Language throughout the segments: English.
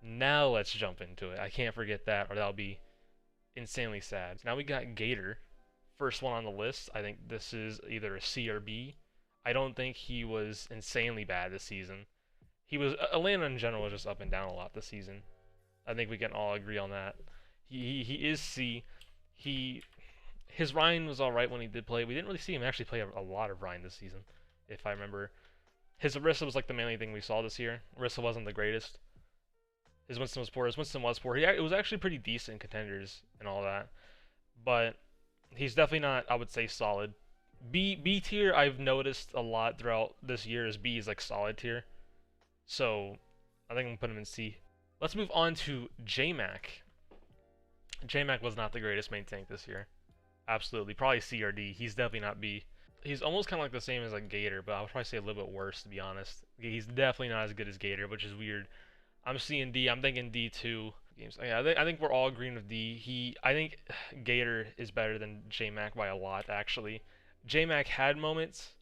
Now let's jump into it. I can't forget that, or that'll be insanely sad. Now we got Gator, first one on the list. I think this is either a C or B. I don't think he was insanely bad this season. He was Atlanta in general was just up and down a lot this season. I think we can all agree on that. He is C. He his Ryan was all right when he did play. We didn't really see him actually play a lot of Ryan this season, if I remember. His Orisa was like the mainly thing we saw this year. Orisa wasn't the greatest. His Winston was poor. His Winston was poor. It was actually pretty decent contenders and all that, but he's definitely not, I would say, solid. B tier I've noticed a lot throughout this year is B is like solid tier. So I think I'm gonna put him in C. Let's move on to JMac. JMac was not the greatest main tank this year. Absolutely. Probably C or D. He's definitely not B. He's almost kind of like the same as like Gator, but I would probably say a little bit worse to be honest. He's definitely not as good as Gator, which is weird. I'm seeing D. I'm thinking D too. Games. Yeah, I think we're all agreeing with D. I think Gator is better than JMac by a lot actually. JMac had moments,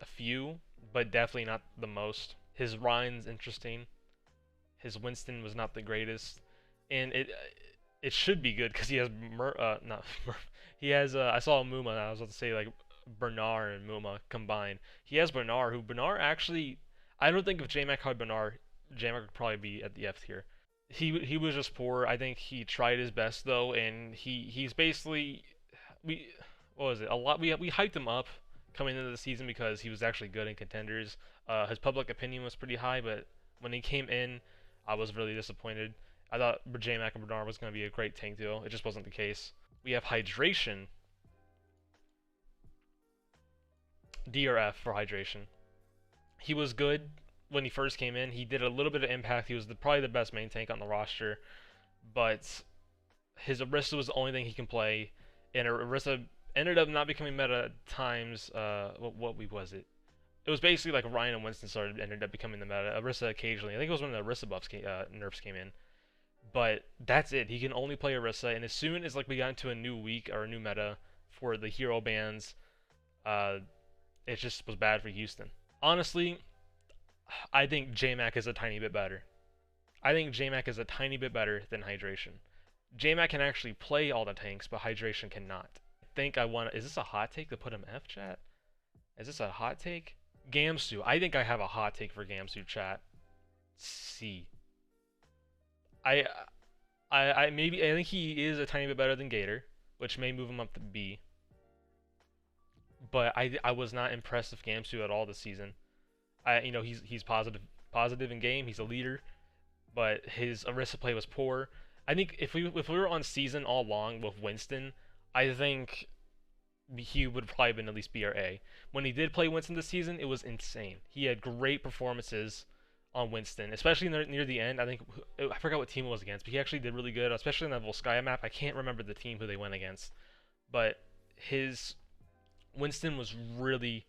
a few, but definitely not the most. His Ryan's interesting. His Winston was not the greatest, and it should be good because he has not he has I saw Muma and I was about to say like Bernard and Muma combined. He has Bernard actually I don't think if JMac had Bernard, JMac would probably be at the F tier. He was just poor. I think he tried his best though, and he's basically we what was it a lot we hyped him up coming into the season because he was actually good in contenders. His public opinion was pretty high, but when he came in, I was really disappointed. I thought JMac and Bernard was going to be a great tank duo. It just wasn't the case. We have Hydration. D or F for Hydration. He was good when he first came in. He did a little bit of impact. He was probably the best main tank on the roster. But his Orisa was the only thing he can play. And Orisa ended up not becoming meta at times. What week was it? It was basically like Ryan and Winston ended up becoming the meta. Orisa occasionally. I think it was when the Orisa buffs nerfs came in. But that's it. He can only play Orisa, and as soon as like we got into a new week or a new meta for the hero bans, uh, it just was bad for Houston. Honestly, I think JMac is a tiny bit better. I think JMac is a tiny bit better than Hydration. JMac can actually play all the tanks, but Hydration cannot. I think I want. Is this a hot take to put him F chat? Is this a hot take? Gamsu. I think I have a hot take for Gamsu chat. C. I I think he is a tiny bit better than Gator, which may move him up to B. But I was not impressed with Gamsu at all this season. He's positive in game. He's a leader, but his Orisa play was poor. I think if we were on season all along with Winston, I think he would probably been at least B or A. When he did play Winston this season, it was insane. He had great performances on Winston, especially near the end. I forgot what team it was against, but he actually did really good, especially in that Volskaya map. I can't remember the team who they went against, but his Winston was really,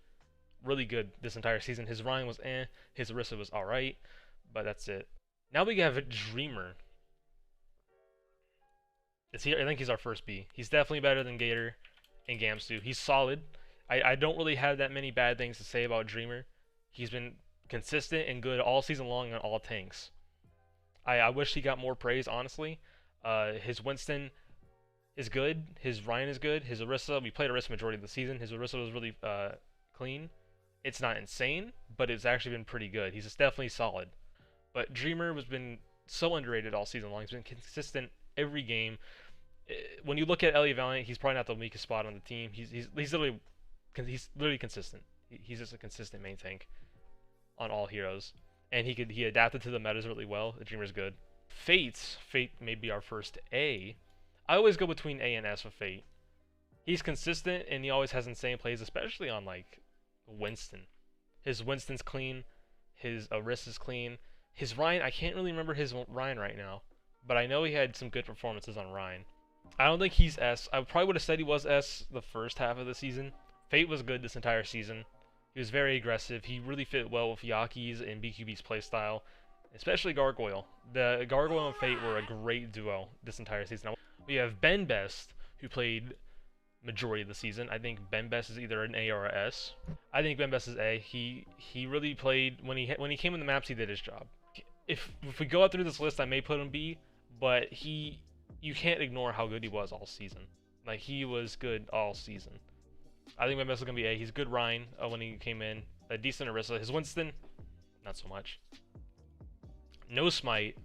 really good this entire season. His Ryan was his Orisa was alright, but that's it. Now we have a Dreamer. I think he's our first B. He's definitely better than Gator and Gamsu. He's solid. I don't really have that many bad things to say about Dreamer. He's been consistent and good all season long on all tanks. I wish he got more praise, honestly. His Winston is good. His Ryan is good. His Orisa, we played Orisa majority of the season. His Orisa was really clean. It's not insane, but it's actually been pretty good. He's just definitely solid. But Dreamer has been so underrated all season long. He's been consistent every game. When you look at Ellie Valiant, he's probably not the weakest spot on the team. He's literally consistent. He's just a consistent main tank on all heroes, and he adapted to the metas really well. The Dreamer's good. Fate may be our first A. I always go between A and S with Fate. He's consistent and he always has insane plays, especially on like Winston. His Winston's clean, his Orisa's clean. His Ryan, I can't really remember his Ryan right now, but I know he had some good performances on Ryan. I don't think he's S. I probably would have said he was S the first half of the season. Fate was good this entire season. He was very aggressive. He really fit well with Yaki's and BQB's playstyle, especially Gargoyle. The Gargoyle and Fate were a great duo this entire season. We have Ben Best, who played majority of the season. I think Ben Best is either an A or a S. I think Ben Best is A. He really played when he came in the maps. He did his job. if we go out through this list, I may put him B, but you can't ignore how good he was all season. Like, he was good all season. I think my best is gonna be A. He's good Ryan when he came in, a decent Orisa. His Winston, not so much. No Smite.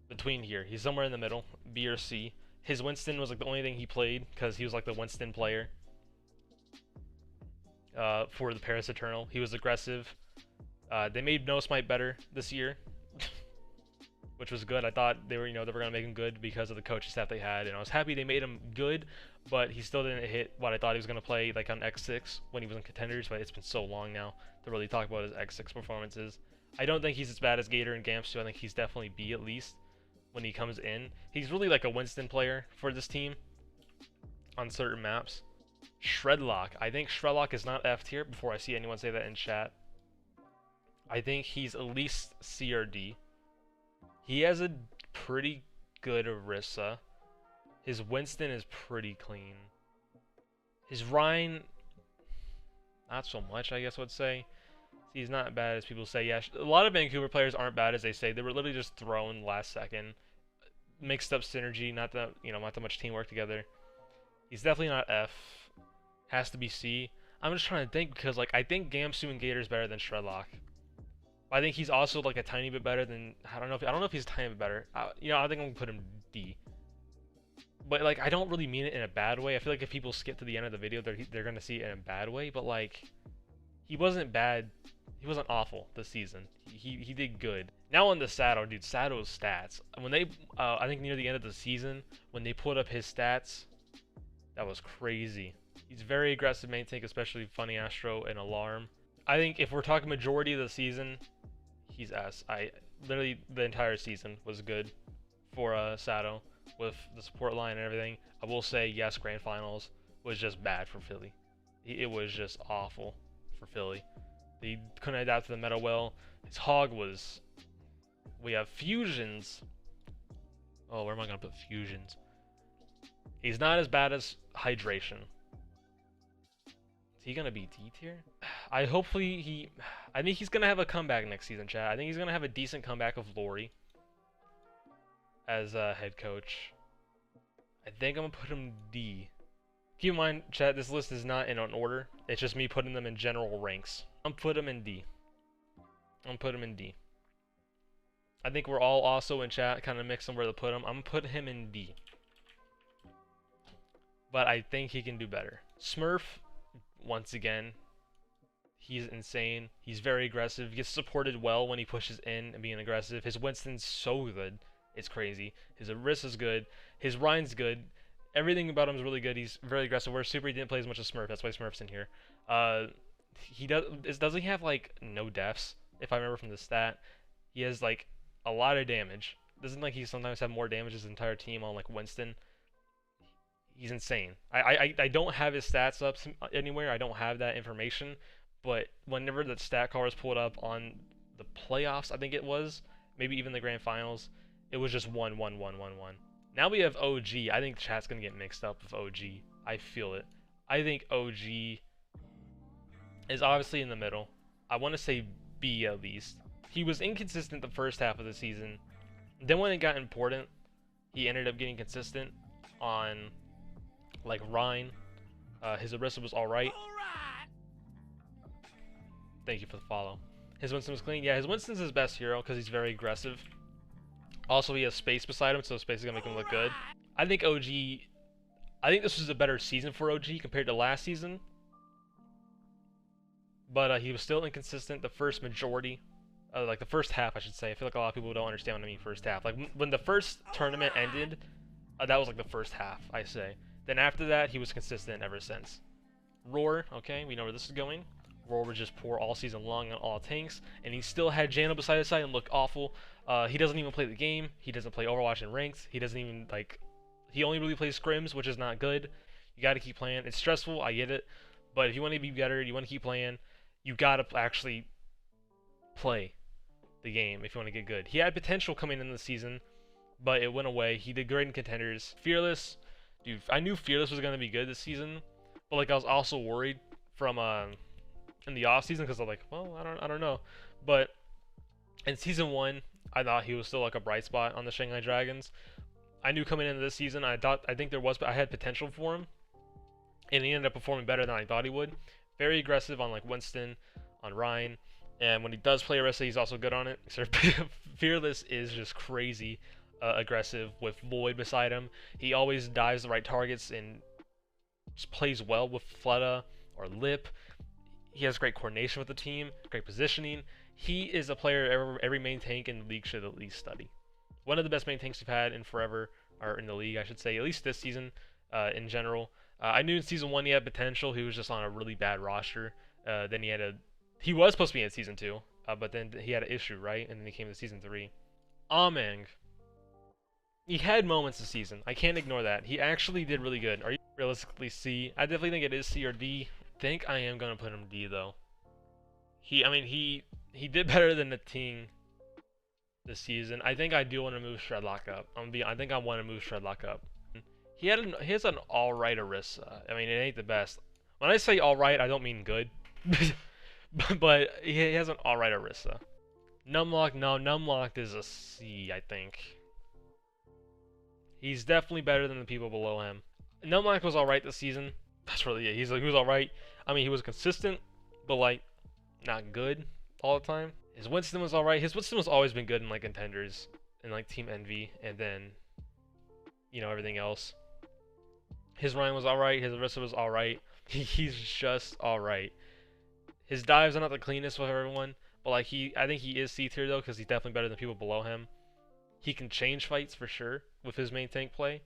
Between here, he's somewhere in the middle, B or C. His Winston was like the only thing he played because he was like the Winston player for the Paris Eternal. He was aggressive. They made No Smite better this year, which was good. I thought they were gonna make him good because of the coaching staff they had, and I was happy they made him good. But he still didn't hit what I thought he was gonna play like on X6 when he was in Contenders. But it's been so long now to really talk about his X6 performances. I don't think he's as bad as Gator and Gamsu. I think he's definitely B at least when he comes in. He's really like a Winston player for this team on certain maps. Shredlock. I think Shredlock is not F tier before I see anyone say that in chat. I think he's at least C or D. He has a pretty good Orisa. His Winston is pretty clean. His Rhine, not so much, I guess I would say. See, he's not as bad as people say. Yeah, a lot of Vancouver players aren't bad as they say. They were literally just thrown last second. Mixed up synergy, not that much teamwork together. He's definitely not F. Has to be C. I'm just trying to think because like I think Gamsu and Gator is better than Shredlock. I think he's also like a tiny bit better than I don't know if he's a tiny bit better. I think I'm gonna put him D. But like I don't really mean it in a bad way. I feel like if people skip to the end of the video, they're gonna see it in a bad way. But like he wasn't bad. He wasn't awful this season. He did good. Now on the Sato, dude, Sato's stats. When they, I think near the end of the season, when they put up his stats, that was crazy. He's very aggressive main tank, especially Funny Astro and Alarm. I think if we're talking majority of the season, he's S. Literally the entire season was good for Sato with the support line and everything. I will say yes, Grand Finals was just bad for Philly. It was just awful for Philly. They couldn't adapt to the meta well. His Hog was... We have Fusions. Oh, where am I going to put Fusions? He's not as bad as Hydration. Is he going to be D tier? I think he's going to have a comeback next season, chat. I think he's going to have a decent comeback of Lori as head coach. I think I'm going to put him D. Keep in mind, chat, this list is not in an order. It's just me putting them in general ranks. I'm put him in D. I think we're all also in chat kind of mixing where to put him. I'm going to put him in D. But I think he can do better. Smurf, once again, he's insane. He's very aggressive. He gets supported well when he pushes in and being aggressive. His Winston's so good. It's crazy. His Orisa's good. His Rhine's good. Everything about him is really good. He's very aggressive. Where Super he didn't play as much as Smurf. That's why Smurf's in here. Doesn't he have like no deaths? If I remember from the stat, he has like a lot of damage. Doesn't like he sometimes have more damage as his entire team on like Winston? He's insane. I don't have his stats up anywhere. I don't have that information. But whenever the stat card was pulled up on the playoffs, I think it was, maybe even the grand finals, it was just 1, 1, 1, 1, 1. Now we have OG. I think chat's gonna get mixed up with OG. I feel it. I think OG is obviously in the middle. I want to say B at least. He was inconsistent the first half of the season. Then when it got important, he ended up getting consistent on like Rhine. His Orisa was alright. Thank you for the follow. His Winston was clean. Yeah, his Winston's his best hero because he's very aggressive. Also, he has space beside him, so space is going to make him look good. I think this was a better season for OG compared to last season. But he was still inconsistent the first majority. Like the first half, I should say. I feel like a lot of people don't understand what I mean first half. Like when the first tournament ended, that was like the first half, I say. Then after that, he was consistent ever since. Roar, okay, we know where this is going. Roar was just poor all season long on all tanks, and he still had Jano beside his side and looked awful. He doesn't even play the game. He doesn't play Overwatch in ranks. He doesn't even, like, he only really plays scrims, which is not good. You gotta keep playing. It's stressful, I get it. But if you want to be better, you want to keep playing, you gotta actually play the game if you want to get good. He had potential coming in the season, but it went away. He did great in contenders. Fearless, dude, I knew Fearless was gonna be good this season, but like I was also worried from in the off season because I'm like, well, I don't know, but In season 1, I thought he was still like a bright spot on the Shanghai Dragons. I knew coming into this season, I think I had potential for him, and he ended up performing better than I thought he would. Very aggressive on like Winston, on Ryan, and when he does play Orisa, he's also good on it. So Fearless is just crazy aggressive with Lloyd beside him. He always dives the right targets and just plays well with Fleta or Lip. He has great coordination with the team, great positioning. He is a player every main tank in the league should at least study. One of the best main tanks we've had in forever, or in the league, I should say, at least this season in general. I knew in season 1 he had potential. He was just on a really bad roster. Then he was supposed to be in season 2, but then he had an issue, right? And then he came to season 3. Ameng. He had moments this season. I can't ignore that. He actually did really good. Are you realistically C? I definitely think it is C or D. Think I am gonna put him D though. He did better than the Ting this season. I think I do want to move Shredlock up. I think I want to move Shredlock up. He has an alright Orisa. I mean, it ain't the best. When I say alright, I don't mean good. But he has an alright Orisa. Numlock, no, Numlock is a C, I think. He's definitely better than the people below him. Numlock was alright this season. That's really it. He was alright. I mean, he was consistent, but like, not good all the time. His Winston was alright. His Winston was always been good in like contenders and like Team Envy, and then, you know, everything else. His Ryan was alright. His Orisa was alright. He's just alright. His dives are not the cleanest with everyone, but like I think he is C tier though, because he's definitely better than people below him. He can change fights for sure with his main tank play.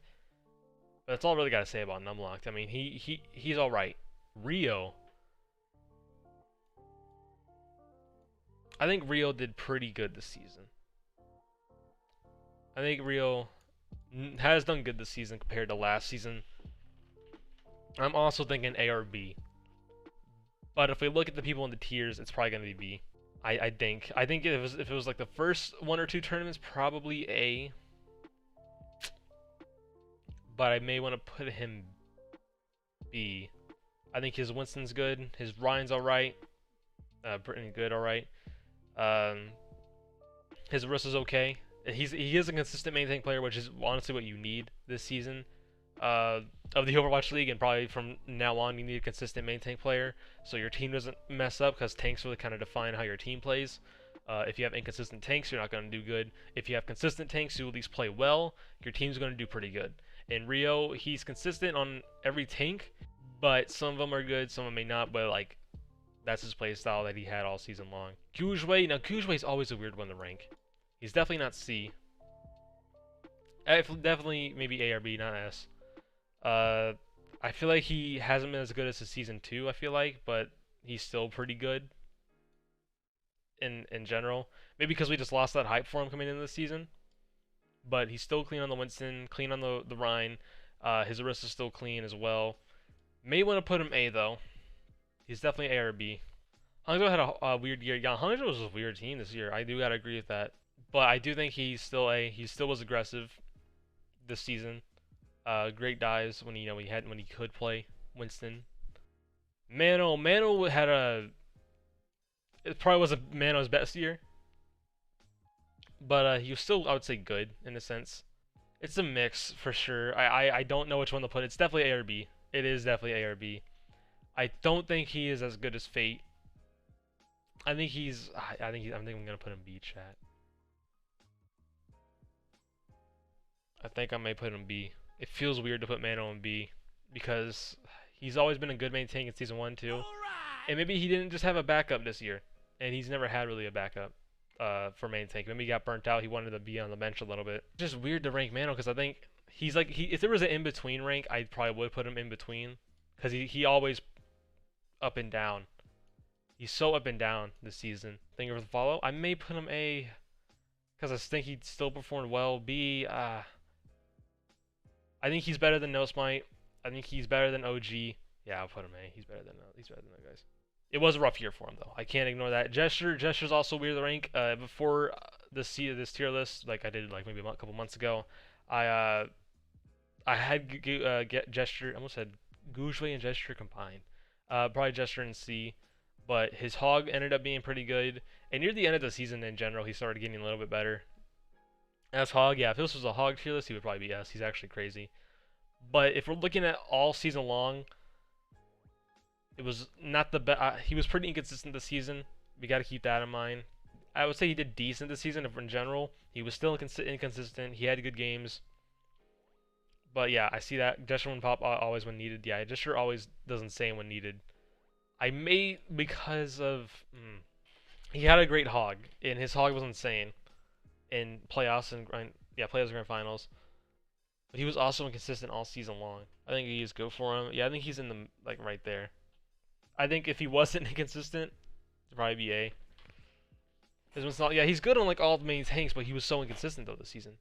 But that's all I really gotta say about Numlocked. I mean, he's alright. Rio. I think Rio did pretty good this season. I think Rio has done good this season compared to last season. I'm also thinking A or B. But if we look at the people in the tiers, it's probably gonna be B. I think if it was like the first 1 or 2 tournaments, probably A. But I may want to put him B. I think his Winston's good. His Ryan's alright. Pretty good, alright. His Orisa's okay. He is a consistent main tank player, which is honestly what you need this season of the Overwatch League, and probably from now on you need a consistent main tank player so your team doesn't mess up, because tanks really kind of define how your team plays. If you have inconsistent tanks, you're not going to do good. If you have consistent tanks who at least play well, your team's going to do pretty good. In Rio, he's consistent on every tank, but some of them are good, some of them may not, but like that's his play style that he had all season long. Gujwei, now Gujwei's always a weird one to rank. He's definitely not C. Definitely maybe A or B, not S. I feel like he hasn't been as good as his season 2, I feel like, but he's still pretty good in general. Maybe because we just lost that hype for him coming into the season. But he's still clean on the Winston, clean on the Rhine. His Orisa's still clean as well. May want to put him A though. He's definitely A or B. Hangzhou had a weird year. Yeah, Hangzhou was a weird team this year. I do gotta agree with that. But I do think he's still A. He still was aggressive this season. Great dives when when he could play Winston. Mano had it probably wasn't Mano's best year, but he was still, I would say, good in a sense. It's a mix for sure. I don't know which one to put. It's definitely A or B. It is definitely A or B. I don't think he is as good as Fate. I think I'm gonna put him B, chat. I think I may put him B. It feels weird to put Mano in B because he's always been a good main tank in season 1 too. Right. And maybe he didn't just have a backup this year, and he's never had really a backup for main tank. Maybe he got burnt out. He wanted to be on the bench a little bit. Just weird to rank Mano because I think he's like if there was an in between rank, I probably would put him in between because he always up and down. He's so up and down this season. Thank you for the follow. I may put him A because I think he still performed well. B, I think he's better than No Smite. I think he's better than OG. Yeah, I'll put him A. He's better than those guys. It was a rough year for him though. I can't ignore that. Gesture's also weird to rank. Before this tier list, like I did like maybe a couple months ago, I had Gesture. I almost said Gujwei and Gesture combined. Probably Gesture and C. but his hog ended up being pretty good. And near the end of the season in general, he started getting a little bit better. As hog, yeah, if this was a hog tier list, he would probably be S. He's actually crazy. But if we're looking at all season long, it was not the best. He was pretty inconsistent this season. We got to keep that in mind. I would say he did decent this season in general. He was still inconsistent. He had good games. But yeah, I see that. Gesture when pop always when needed. Yeah, Gesture always doesn't say when needed. I may, because of... he had a great hog, and his hog was insane in playoffs and playoffs and grand finals. But he was also inconsistent all season long. I think you just go for him. Yeah, I think he's in the right there. I think if he wasn't inconsistent, it'd probably be A. Yeah, he's good on all the main tanks, but he was so inconsistent though this season.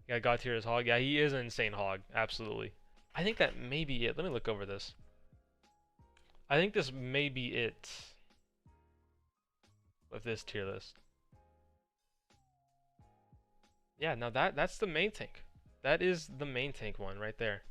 Yeah, God tier his hog. Yeah, he is an insane hog. Absolutely. I think that may be it. Let me look over this. I think this may be it with this tier list. Yeah, now that's the main tank. That is the main tank one right there.